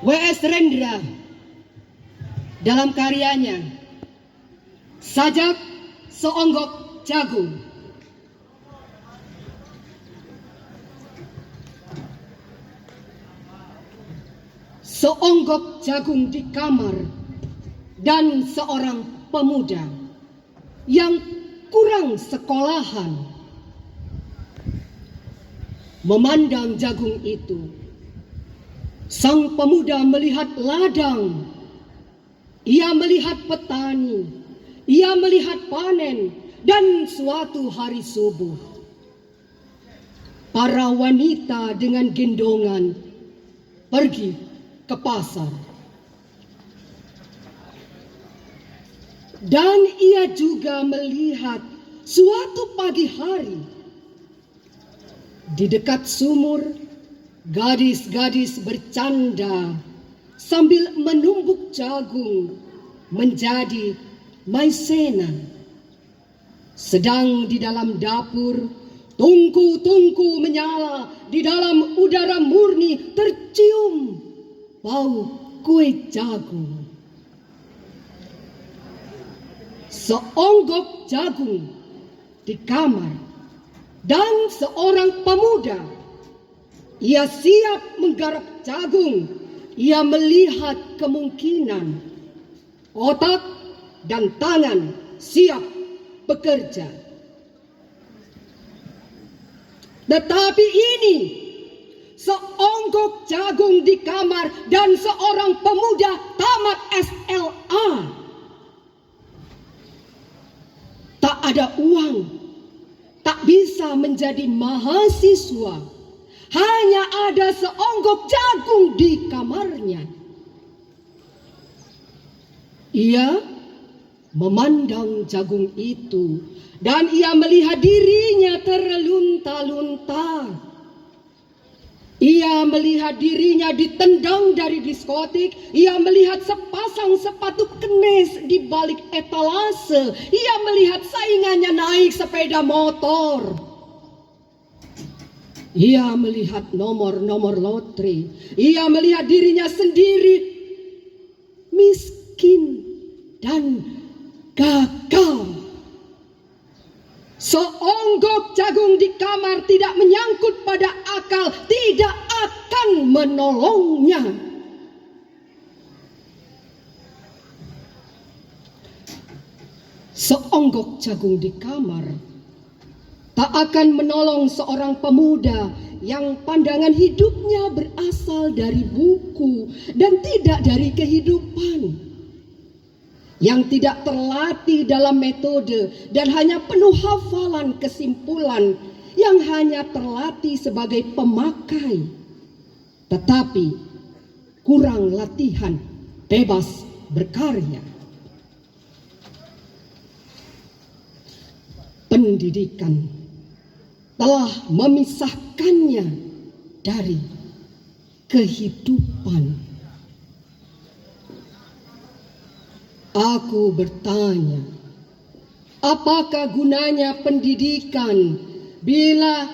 W.S. Rendra dalam karyanya Sajak Seonggok Jagung. Seonggok jagung di kamar dan seorang pemuda yang kurang sekolahan memandang jagung itu. Sang pemuda melihat ladang, ia melihat petani, ia melihat panen, dan suatu hari subuh para wanita dengan gendongan pergi ke pasar. Dan ia juga melihat suatu pagi hari di dekat sumur gadis-gadis bercanda sambil menumbuk jagung menjadi maizena. Sedang di dalam dapur, tungku-tungku menyala, di dalam udara murni tercium bau kue jagung. Seonggok jagung di kamar dan seorang pemuda. Ia siap menggarap jagung. Ia melihat kemungkinan. Otak dan tangan siap bekerja. Tetapi ini seonggok jagung di kamar dan seorang pemuda tamat SLA. Tak ada uang, tak bisa menjadi mahasiswa. Hanya ada seonggok jagung di kamarnya. Ia memandang jagung itu dan ia melihat dirinya terlunta-lunta. Ia melihat dirinya ditendang dari diskotik. Ia melihat sepasang sepatu kenes di balik etalase. Ia melihat saingannya naik sepeda motor. Ia melihat nomor-nomor lotre. Ia melihat dirinya sendiri miskin dan gagal. Seonggok jagung di kamar tidak menyangkut pada akal, tidak akan menolongnya. Seonggok jagung di kamar tak akan menolong seorang pemuda yang pandangan hidupnya berasal dari buku dan tidak dari kehidupan. Yang tidak terlatih dalam metode dan hanya penuh hafalan kesimpulan, yang hanya terlatih sebagai pemakai, tetapi kurang latihan bebas berkarya. Pendidikan telah memisahkannya dari kehidupan. Aku bertanya, apakah gunanya pendidikan bila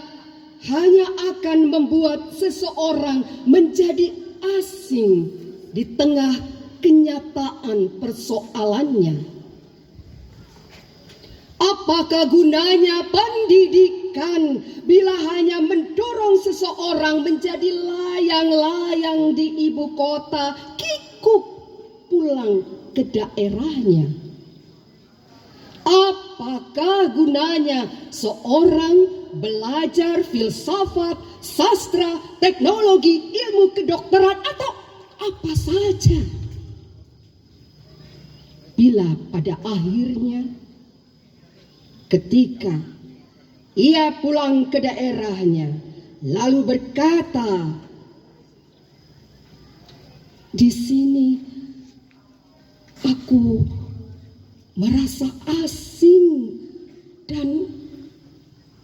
hanya akan membuat seseorang menjadi asing di tengah kenyataan persoalannya? Apakah gunanya pendidikan bila hanya mendorong seseorang menjadi layang-layang di ibu kota, kikuk pulang ke daerahnya? Apakah gunanya seorang belajar filsafat, sastra, teknologi, ilmu kedokteran, atau apa saja bila pada akhirnya ketika ia pulang ke daerahnya lalu berkata, di sini aku merasa asing dan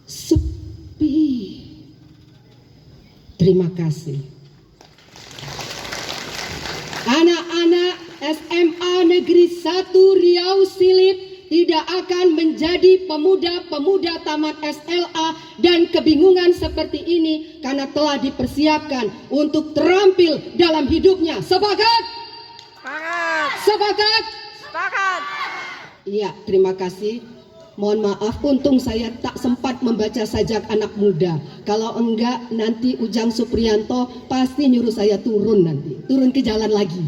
sepi. Terima kasih. Anak-anak SMA Negeri 1 Riau Silip tidak akan menjadi pemuda-pemuda tamat SLA dan kebingungan seperti ini karena telah dipersiapkan untuk terampil dalam hidupnya. Sepakat? Sepakat. Sepakat? Sepakat. Iya, terima kasih. Mohon maaf, untung saya tak sempat membaca sajak anak muda. Kalau enggak, nanti Ujang Supriyanto pasti nyuruh saya turun nanti. Turun ke jalan lagi.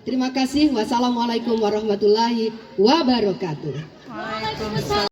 Terima kasih. Wassalamualaikum warahmatullahi wabarakatuh. Waalaikumsalam.